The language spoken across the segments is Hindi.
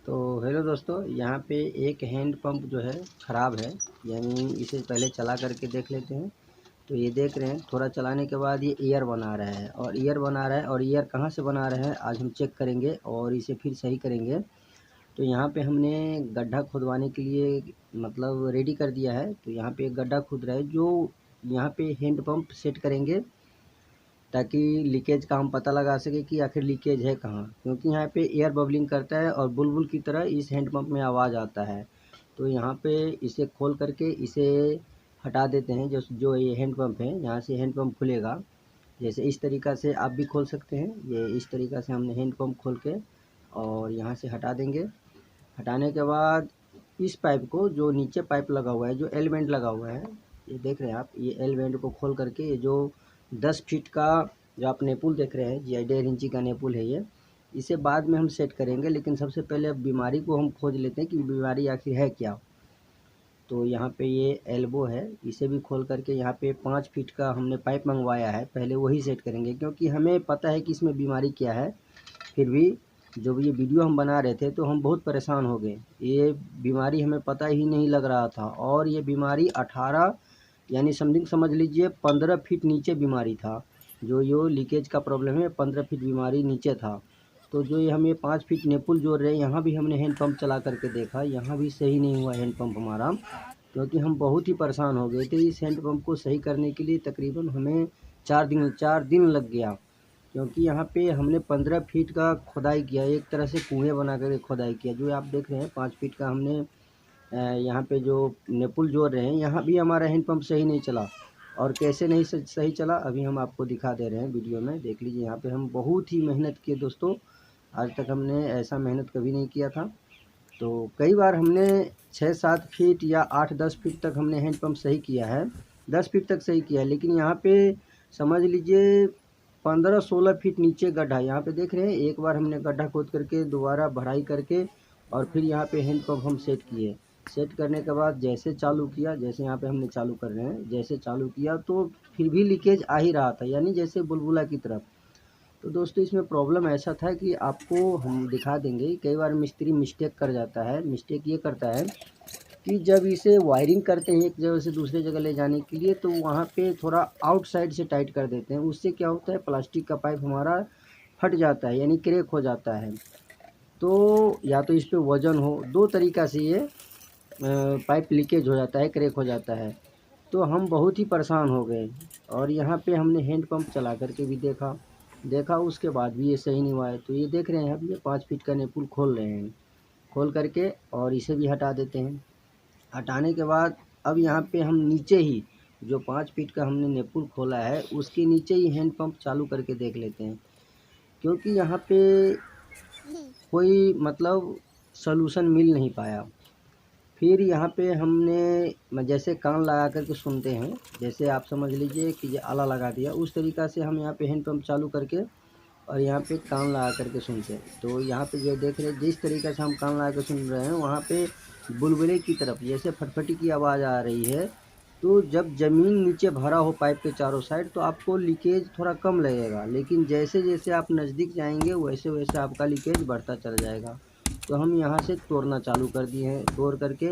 तो हेलो दोस्तों, यहाँ पे एक हैंड पंप जो है ख़राब है। यानी इसे पहले चला करके देख लेते हैं। तो ये देख रहे हैं, थोड़ा चलाने के बाद ये एयर बना रहा है और एयर बना रहा है और एयर कहाँ से बना रहा है आज हम चेक करेंगे और इसे फिर सही करेंगे। तो यहाँ पे हमने गड्ढा खुदवाने के लिए मतलब रेडी कर दिया है। तो यहाँ पे एक गड्ढा खुद रहा है जो यहाँ पे हैंड पंप सेट करेंगे ताकि लीकेज का हम पता लगा सके कि आखिर लीकेज है कहाँ, क्योंकि यहाँ पे एयर बबलिंग करता है और बुलबुल की तरह इस हैंड पंप में आवाज़ आता है। तो यहाँ पे इसे खोल करके इसे हटा देते हैं। जो ये हैंड पंप है, यहाँ से हैंड पंप खुलेगा। जैसे इस तरीक़ा से आप भी खोल सकते हैं। ये इस तरीक़ा से हमने हैंड पंप खोल के और यहाँ से हटा देंगे। हटाने के बाद इस पाइप को, जो नीचे पाइप लगा हुआ है, जो एल वेंट लगा हुआ है, ये देख रहे हैं आप, ये एल वेंट को खोल करके ये जो 10 फीट का जो आप नेपुल देख रहे हैं, जी 1.5 इंची का नेपुल है ये, इसे बाद में हम सेट करेंगे। लेकिन सबसे पहले अब बीमारी को हम खोज लेते हैं कि बीमारी आखिर है क्या। तो यहाँ पे ये एल्बो है, इसे भी खोल करके यहाँ पे 5 फीट का हमने पाइप मंगवाया है, पहले वही सेट करेंगे क्योंकि हमें पता है कि इसमें बीमारी क्या है। फिर भी जब ये वीडियो हम बना रहे थे तो हम बहुत परेशान हो गए। ये बीमारी हमें पता ही नहीं लग रहा था और ये बीमारी 18 यानी समथिंग समझ लीजिए 15 फीट नीचे बीमारी था। जो लीकेज का प्रॉब्लम है 15 फीट बीमारी नीचे था। तो जो ये हम ये 5 फीट नेपुल जोड़ रहे हैं, यहाँ भी हमने हैंड पंप चला करके देखा, यहाँ भी सही नहीं हुआ हैंड पंप हमारा, क्योंकि हम बहुत ही परेशान हो गए थे। इस हैंड पंप को सही करने के लिए तकरीबन हमें 4 दिन लग गया, क्योंकि यहाँ पे हमने 15 फीट का खुदाई किया, एक तरह से कुएँ बना कर खुदाई किया। जो आप देख रहे हैं 5 फीट का हमने यहाँ पे जो नेपुल जोड़ रहे हैं, यहाँ भी हमारा हैंड पंप सही नहीं चला। और कैसे नहीं सही चला अभी हम आपको दिखा दे रहे हैं वीडियो में, देख लीजिए। यहाँ पे हम बहुत ही मेहनत किए दोस्तों, आज तक हमने ऐसा मेहनत कभी नहीं किया था। तो कई बार हमने 6-7 फीट या 8-10 फीट तक हमने हैंड पंप सही किया है, 10 फीट तक सही किया है। लेकिन यहाँ पे समझ लीजिए 15-16 फीट नीचे गड्ढा, यहाँ पे देख रहे हैं। एक बार हमने गड्ढा खोद करके दोबारा भराई करके और फिर यहाँ पे हैंड पंप हम सेट किए। सेट करने के बाद जैसे चालू किया, जैसे यहाँ पे हमने चालू कर रहे हैं, जैसे चालू किया तो फिर भी लीकेज आ ही रहा था, यानी जैसे बुलबुला की तरफ। तो दोस्तों इसमें प्रॉब्लम ऐसा था कि आपको हम दिखा देंगे। कई बार मिस्त्री मिस्टेक कर जाता है। मिस्टेक ये करता है कि जब इसे वायरिंग करते हैं एक जगह से दूसरे जगह ले जाने के लिए, तो वहाँ पे थोड़ा आउटसाइड से टाइट कर देते हैं। उससे क्या होता है, प्लास्टिक का पाइप हमारा फट जाता है, यानी क्रैक हो जाता है। तो या तो इस पे वज़न हो, दो तरीक़ा से ये पाइप लीकेज हो जाता है, क्रैक हो जाता है। तो हम बहुत ही परेशान हो गए और यहाँ पे हमने हैंड पंप चला करके भी देखा, उसके बाद भी ये सही नहीं हुआ है। तो ये देख रहे हैं अब ये 5 फीट का नेपुल खोल रहे हैं, खोल करके और इसे भी हटा देते हैं। हटाने के बाद अब यहाँ पे हम नीचे ही जो 5 फीट का हमने नेपुल खोला है, उसके नीचे ही हैंड पंप चालू करके देख लेते हैं, क्योंकि यहाँ पे कोई मतलब सॉल्यूशन मिल नहीं पाया। फिर यहाँ पे हमने जैसे कान लगा कर के सुनते हैं, जैसे आप समझ लीजिए कि ये आला लगा दिया, उस तरीक़ा से हम यहाँ पे हैंड पंप चालू करके और यहाँ पे कान लगा कर के सुनते हैं। तो यहाँ पे जो देख रहे हैं, जिस तरीक़े से हम कान लगा के सुन रहे हैं, वहाँ पे बुलबुले की तरफ जैसे फटफटी की आवाज़ आ रही है। तो जब ज़मीन नीचे भरा हो पाइप के चारों साइड तो आपको लीकेज थोड़ा कम लगेगा, लेकिन जैसे-जैसे आप नज़दीक जाएँगे वैसे-वैसे आपका लीकेज बढ़ता चला जाएगा। तो हम यहाँ से तोड़ना चालू कर दिए हैं। तोड़ करके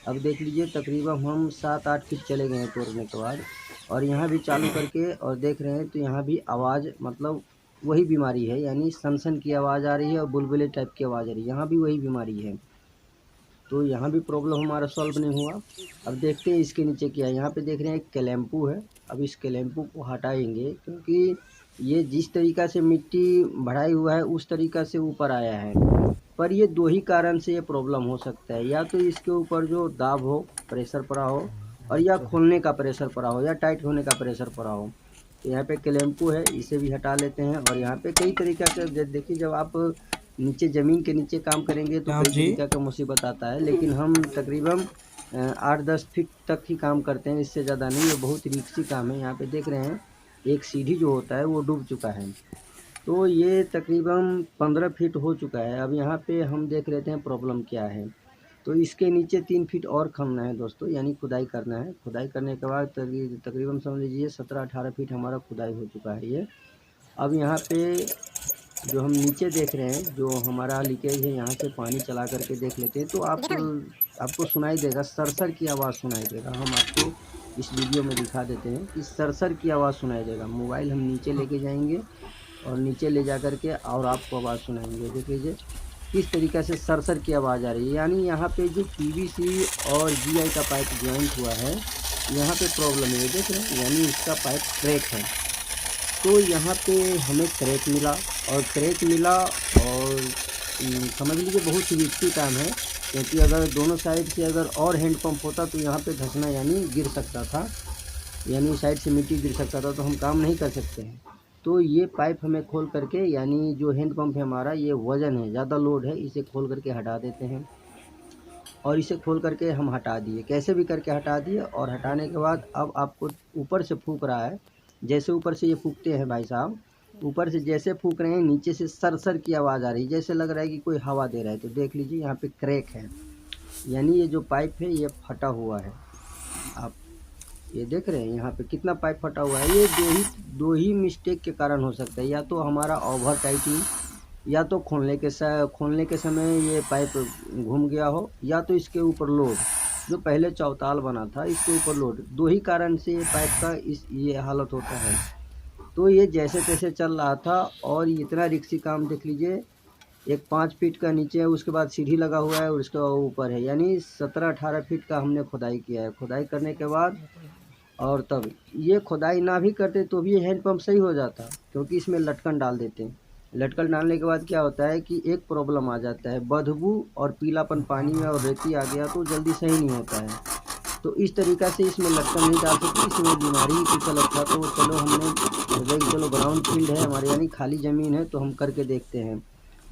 अब देख लीजिए तकरीबन हम 7-8 फीट चले गए हैं तोड़ने के बाद, और यहाँ भी चालू करके और देख रहे हैं तो यहाँ भी आवाज़ मतलब वही बीमारी है, यानी सन-सन की आवाज़ आ रही है और बुलबुले टाइप की आवाज़ आ रही है, यहाँ भी वही बीमारी है। तो यहाँ भी प्रॉब्लम हमारा सॉल्व नहीं हुआ। अब देखते हैं इसके नीचे क्या है। यहाँ पे देख रहे हैं एक क्लैंपू है, अब इस क्लैंपू को हटाएँगे क्योंकि ये जिस तरीक़ा से मिट्टी बढ़ाई हुआ है उस तरीक़ा से ऊपर आया है। पर ये 2 ही कारण से ये प्रॉब्लम हो सकता है, या तो इसके ऊपर जो दाब हो, प्रेशर पड़ा हो, और या खोलने का प्रेशर पड़ा हो, या टाइट होने का प्रेशर पड़ा हो। तो यहाँ पे क्लैंपू है, इसे भी हटा लेते हैं। और यहाँ पे कई तरीक़ा से देखिए, जब आप नीचे ज़मीन के नीचे काम करेंगे तो राम कई जी। तरीक़ा का मुसीबत आता है, लेकिन हम तकरीबन 8-10 फीट तक ही काम करते हैं, इससे ज़्यादा नहीं। ये बहुत रिस्की काम है। यहाँ पे देख रहे हैं एक सीढ़ी जो होता है वो डूब चुका है। तो ये तकरीबन 15 फीट हो चुका है। अब यहाँ पे हम देख लेते हैं प्रॉब्लम क्या है। तो इसके नीचे 3 फीट और खनना है दोस्तों, यानी खुदाई करना है। खुदाई करने के बाद तकरीबन समझ लीजिए 17-18 फीट हमारा खुदाई हो चुका है ये। अब यहाँ पे जो हम नीचे देख रहे हैं, जो हमारा लीकेज है, यहाँ से पानी चला करके देख लेते हैं तो आपको सुनाई देगा, सरसर की आवाज़ सुनाई देगा। हम आपको इस वीडियो में दिखा देते हैं कि सरसर की आवाज़ सुनाई देगा। मोबाइल हम नीचे लेके जाएंगे और नीचे ले जा करके और आपको आवाज़ सुनाएंगे। देख लीजिए किस तरीक़े से सरसर की आवाज़ आ रही है। यानी यहाँ पे जो पीवीसी और जीआई का पाइप ज्वाइंट हुआ है, यहाँ पे प्रॉब्लम है, देख रहे हैं, यानी इसका पाइप क्रैक है। तो यहाँ पे हमें क्रैक मिला और समझ लीजिए बहुत ही रिस्की काम है, क्योंकि अगर दोनों साइड से अगर और हैंड पंप होता तो यहाँ पे धंसना यानी गिर सकता था, यानी साइड से मिट्टी गिर सकता था, तो हम काम नहीं कर सकते हैं। तो ये पाइप हमें खोल करके, यानी जो हैंड पंप है हमारा, ये वज़न है, ज़्यादा लोड है, इसे खोल करके हटा देते हैं। और इसे खोल करके हम हटा दिए, कैसे भी करके हटा दिए। और हटाने के बाद अब आपको ऊपर से फूंक रहा है, जैसे ऊपर से ये फूंकते हैं भाई साहब, ऊपर से जैसे फूंक रहे हैं नीचे से सरसर की आवाज़ आ रही है, जैसे लग रहा है कि कोई हवा दे रहा है। तो देख लीजिए यहाँ पे क्रैक है, यानी ये जो पाइप है ये फटा हुआ है। आप ये देख रहे हैं यहाँ पे कितना पाइप फटा हुआ है। ये दो ही मिस्टेक के कारण हो सकता है, या तो हमारा ओवर टाइटिंग, या तो खोलने के समय ये पाइप घूम गया हो, या तो इसके ऊपर लोड, जो पहले चौताल बना था इसके ऊपर लोड, दो ही कारण से ये पाइप का ये हालत होता है। तो ये जैसे तैसे चल रहा था। और इतना रिक्सी काम देख लीजिए, एक 5 फीट का नीचे है, उसके बाद सीढ़ी लगा हुआ है और उसके ऊपर है, यानी 17-18 फीट का हमने खुदाई किया है। खुदाई करने के बाद और तब ये खुदाई ना भी करते तो भी ये हैंड पंप सही हो जाता, क्योंकि इसमें लटकन डाल देते हैं। लटकन डालने के बाद क्या होता है कि एक प्रॉब्लम आ जाता है, बदबू और पीलापन पानी में और रेती आ गया तो जल्दी सही नहीं होता है। तो इस तरीक़ा से इसमें लटकन नहीं डाल सकते, इसमें बीमारी की तलब था। तो चलो हमने सोचा कि चलो ग्राउंड फील्ड है हमारे, यानी खाली ज़मीन है, तो हम करके देखते हैं।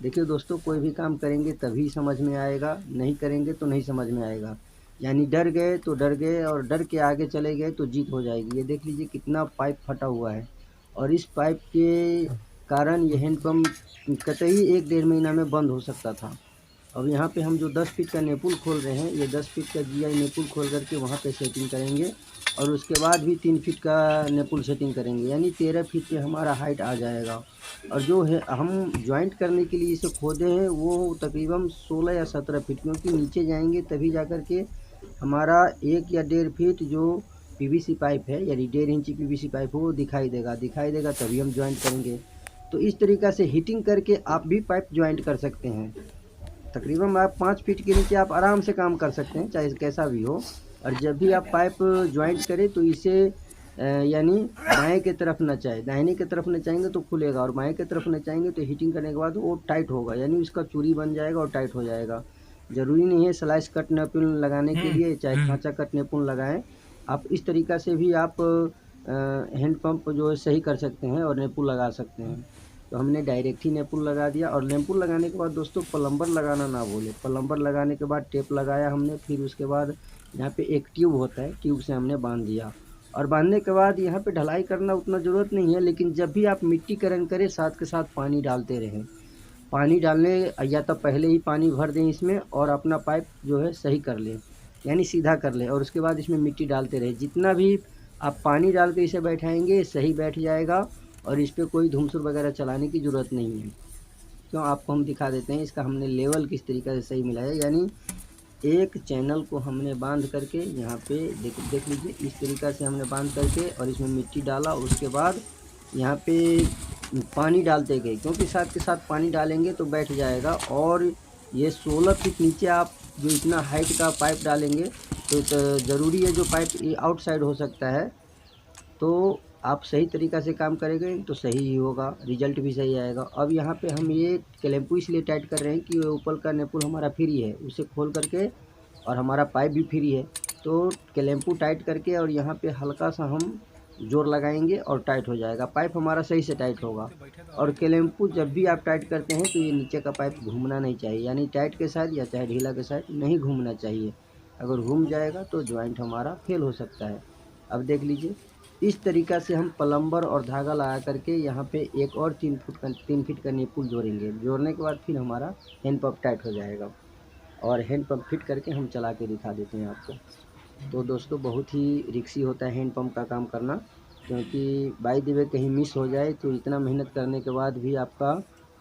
देखिए दोस्तों, कोई भी काम करेंगे तभी समझ में आएगा, नहीं करेंगे तो नहीं समझ में आएगा। यानी डर गए तो डर गए, और डर के आगे चले गए तो जीत हो जाएगी। ये देख लीजिए कितना पाइप फटा हुआ है, और इस पाइप के कारण ये हैंड पंप कतई 1-1.5 महीना में बंद हो सकता था। अब यहाँ पे हम जो 10 फीट का नेपुल खोल रहे हैं, ये 10 फीट का जीआई नेपुल खोल करके वहाँ पे सेटिंग करेंगे, और उसके बाद भी 3 फीट का नेपुल सेटिंग करेंगे, यानी 13 फीट पे हमारा हाइट आ जाएगा। और जो है हम ज्वाइंट करने के लिए इसे खोदे हैं वो तकरीबन 16 या 17 फीट, क्योंकि नीचे जाएंगे तभी जा कर के हमारा 1 या 1.5 फीट जो पीवीसी पाइप है, यानी 1.5 इंची पीवीसी पाइप वो दिखाई देगा तभी हम ज्वाइंट करेंगे। तो इस तरीक़ा से हीटिंग करके आप भी पाइप ज्वाइंट कर सकते हैं। तकरीबन आप 5 फीट के नीचे आप आराम से काम कर सकते हैं, चाहे कैसा भी हो। और जब भी आप पाइप ज्वाइंट करें तो इसे यानी बाएं की तरफ नचाएं, दाहिने की तरफ नचाएंगे तो खुलेगा, और बाएं की तरफ नचाएंगे तो हीटिंग करने के बाद वो टाइट होगा, यानी उसका चूड़ी बन जाएगा और टाइट हो जाएगा। ज़रूरी नहीं है स्लाइस कट नेपुल लगाने के लिए चाहे खांचा कट नेपुल लगाएं, आप इस तरीक़ा से भी आप हैंड पंप जो है सही कर सकते हैं और नेपुल लगा सकते हैं। तो हमने डायरेक्ट ही नेपुल लगा दिया। और नेपुल लगाने के बाद दोस्तों प्लम्बर लगाना ना भूलें। प्लम्बर लगाने के बाद टेप लगाया हमने, फिर उसके बाद यहाँ पे एक ट्यूब होता है, ट्यूब से हमने बांध दिया। और बांधने के बाद यहाँ पे ढलाई करना उतना ज़रूरत नहीं है, लेकिन जब भी आप मिट्टीकरण करें साथ के साथ पानी डालते रहें। पानी डालने या तो पहले ही पानी भर दें इसमें, और अपना पाइप जो है सही कर लें, यानी सीधा कर लें, और उसके बाद इसमें मिट्टी डालते रहें। जितना भी आप पानी डाल के इसे बैठाएंगे सही बैठ जाएगा, और इस पर कोई धुमसुर वगैरह चलाने की ज़रूरत नहीं है। क्यों, आपको हम दिखा देते हैं इसका हमने लेवल किस तरीक़े से सही मिलाया। यानी एक चैनल को हमने बांध करके यहाँ पे देख लीजिए, इस तरीक़ा से हमने बांध करके और इसमें मिट्टी डाला। उसके बाद यहाँ पे पानी डालते गए, क्योंकि साथ के साथ पानी डालेंगे तो बैठ जाएगा। और ये 16 फीट नीचे आप जो इतना हाइट का पाइप डालेंगे तो ज़रूरी है, जो पाइप आउटसाइड हो सकता है, तो आप सही तरीक़ा से काम करेंगे तो सही ही होगा, रिज़ल्ट भी सही आएगा। अब यहाँ पे हम ये क्लैंपू इसलिए टाइट कर रहे हैं कि ऊपर का नेपुल हमारा फ्री है, उसे खोल करके, और हमारा पाइप भी फ्री है, तो क्लैंपू टाइट करके और यहाँ पे हल्का सा हम जोर लगाएंगे और टाइट हो जाएगा, पाइप हमारा सही से टाइट होगा। और क्लैंपू जब भी आप टाइट करते हैं तो ये नीचे का पाइप घूमना नहीं चाहिए, यानी टाइट के साइड या चाहे ढीला के साइड नहीं घूमना चाहिए। अगर घूम जाएगा तो जॉइंट हमारा फेल हो सकता है। अब देख लीजिए, इस तरीक़ा से हम प्लम्बर और धागा लगा करके यहाँ पे एक और 3 फीट का नेपुल जोड़ेंगे। जोड़ने के बाद फिर हमारा हैंड पंप टाइट हो जाएगा, और हैंड पंप फिट करके हम चला के दिखा देते हैं आपको। तो दोस्तों बहुत ही रिस्की होता है हैंड पंप का काम करना, क्योंकि बाय द वे कहीं मिस हो जाए तो इतना मेहनत करने के बाद भी आपका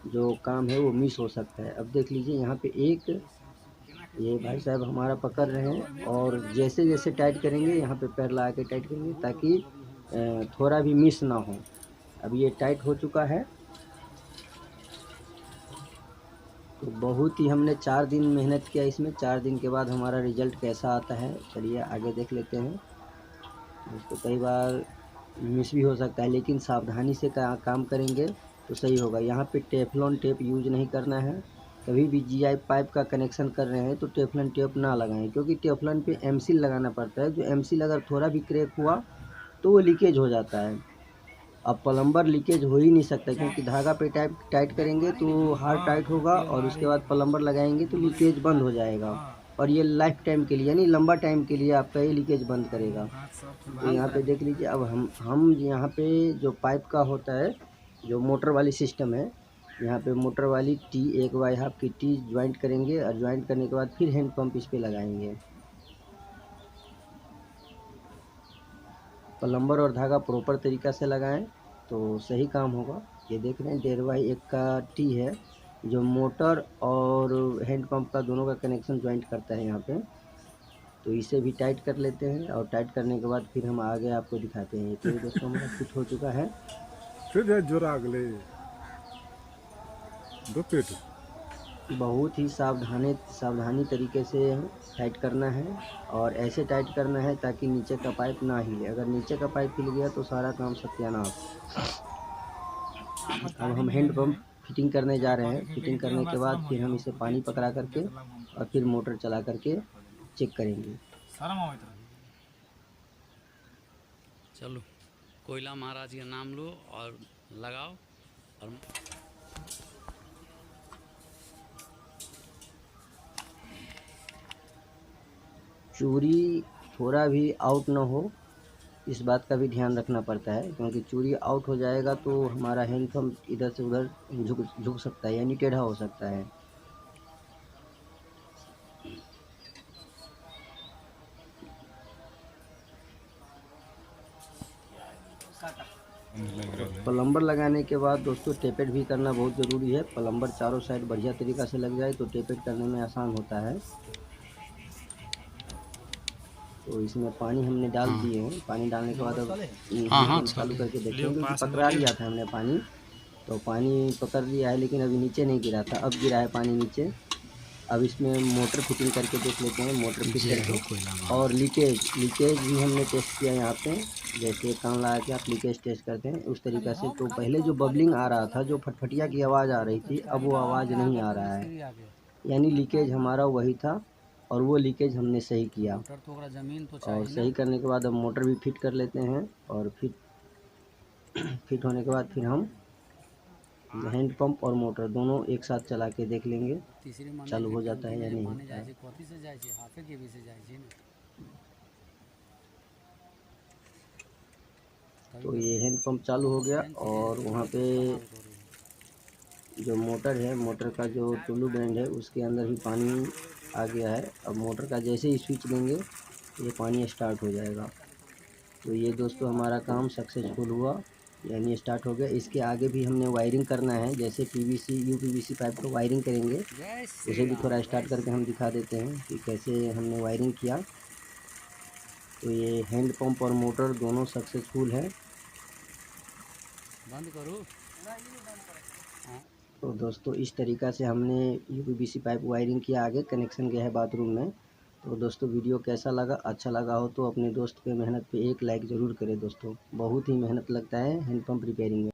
जो काम है वो मिस हो सकता है। अब देख लीजिए यहाँ पे एक ये भाई साहब हमारा पकड़ रहे हैं और जैसे जैसे टाइट करेंगे यहाँ पे पैर लगा के टाइट करेंगे ताकि थोड़ा भी मिस ना हो। अब ये टाइट हो चुका है। तो बहुत ही हमने 4 दिन मेहनत किया इसमें। 4 दिन के बाद हमारा रिजल्ट कैसा आता है चलिए आगे देख लेते हैं। दोस्तों कई बार मिस भी हो सकता है लेकिन सावधानी से काम करेंगे तो सही होगा। यहाँ पे टेफ्लॉन टेप यूज नहीं करना है। कभी भी जीआई पाइप का कनेक्शन कर रहे हैं तो टेफ्लॉन टेप ना लगाएं, क्योंकि टेफ्लॉन पे एमसील लगाना पड़ता है। जो एमसील अगर थोड़ा भी क्रैक हुआ तो वो लीकेज हो जाता है। अब प्लम्बर लीकेज हो ही नहीं सकता, क्योंकि धागा पे टाइट करेंगे तो हार्ड टाइट होगा और उसके बाद प्लम्बर लगाएंगे तो लीकेज बंद हो जाएगा। और ये लाइफ टाइम के लिए यानी लंबा टाइम के लिए आपका ये लीकेज बंद करेगा। तो यहाँ पे देख लीजिए अब हम यहाँ पे जो पाइप का होता है, जो मोटर वाली सिस्टम है, यहाँ पे मोटर वाली टी 1/2 की टी ज्वाइंट करेंगे और ज्वाइंट करने के बाद फिर हैंड पंप इस पे लगाएंगे। प्लम्बर और धागा प्रॉपर तरीक़ा से लगाएं तो सही काम होगा। ये देख रहे हैं 1.5/1 का टी है जो मोटर और हैंड पंप का दोनों का कनेक्शन ज्वाइंट करता है यहाँ पे। तो इसे भी टाइट कर लेते हैं और टाइट करने के बाद फिर हम आगे आपको दिखाते हैं। तो ये दोस्तों हमारा फिट हो चुका है। फिर जोरा अगले दो पेट बहुत ही सावधानी तरीके से टाइट करना है और ऐसे टाइट करना है ताकि नीचे का पाइप ना हिले। अगर नीचे का पाइप हिल गया तो सारा काम सत्यानाश। अब हम हैंड पंप फिटिंग करने जा रहे हैं। फिटिंग करने के बाद फिर हम इसे पानी पकड़ा करके और फिर मोटर चला करके चेक करेंगे। चलो कोयला महाराज का नाम लो और लगाओ और चूड़ी थोड़ा भी आउट ना हो, इस बात का भी ध्यान रखना पड़ता है, क्योंकि चूड़ी आउट हो जाएगा तो हमारा हैंड पंप इधर से उधर झुक सकता है यानी टेढ़ा हो सकता है। प्लम्बर लगाने के बाद दोस्तों टेपेट भी करना बहुत ज़रूरी है। प्लम्बर चारों साइड बढ़िया तरीक़ा से लग जाए तो टेपेट करने में आसान होता है। तो इसमें पानी हमने डाल दिए हैं। पानी डालने के बाद अब चालू करके देखेंगे कि पकड़ा लिया था हमने पानी, तो पानी पकड़ लिया है लेकिन अभी नीचे नहीं गिरा था, अब गिरा है पानी नीचे। अब इसमें मोटर फिटिंग करके देख लेते हैं। मोटर फिट करके और लीकेज भी हमने टेस्ट किया यहाँ पे। जैसे कान लगा के आप लीकेज टेस्ट करते हैं उस तरीक़े से। तो पहले जो बबलिंग आ रहा था, जो फटफटिया की आवाज़ आ रही थी, अब वो आवाज़ नहीं आ रहा है, यानी लीकेज हमारा वही था और वो लीकेज हमने सही किया। और सही करने के बाद अब मोटर भी फिट कर लेते हैं और फिट होने के बाद फिर हम हैंड पंप और मोटर दोनों एक साथ चला के देख लेंगे चालू हो जाता है या नहीं होता है। तो ये हैंड पंप चालू हो गया और वहाँ पे जो मोटर है, मोटर का जो टुल्लू बैंड है उसके अंदर भी पानी आ गया है। अब मोटर का जैसे ही स्विच देंगे ये पानी स्टार्ट हो जाएगा। तो ये दोस्तों हमारा काम सक्सेसफुल हुआ, यानी स्टार्ट हो गया। इसके आगे भी हमने वायरिंग करना है, जैसे पीवीसी यूपीवीसी पाइप को वायरिंग करेंगे उसे भी थोड़ा स्टार्ट करके हम दिखा देते हैं कि कैसे हमने वायरिंग किया। तो ये हैंड पंप और मोटर दोनों सक्सेसफुल है। बंद करो। तो दोस्तों इस तरीक़ा से हमने यूपीवीसी पाइप वायरिंग किया, आगे कनेक्शन गया है बाथरूम में। तो दोस्तों वीडियो कैसा लगा, अच्छा लगा हो तो अपने दोस्त पे मेहनत पे एक लाइक ज़रूर करें दोस्तों। बहुत ही मेहनत लगता है हैंड पंप रिपेयरिंग में।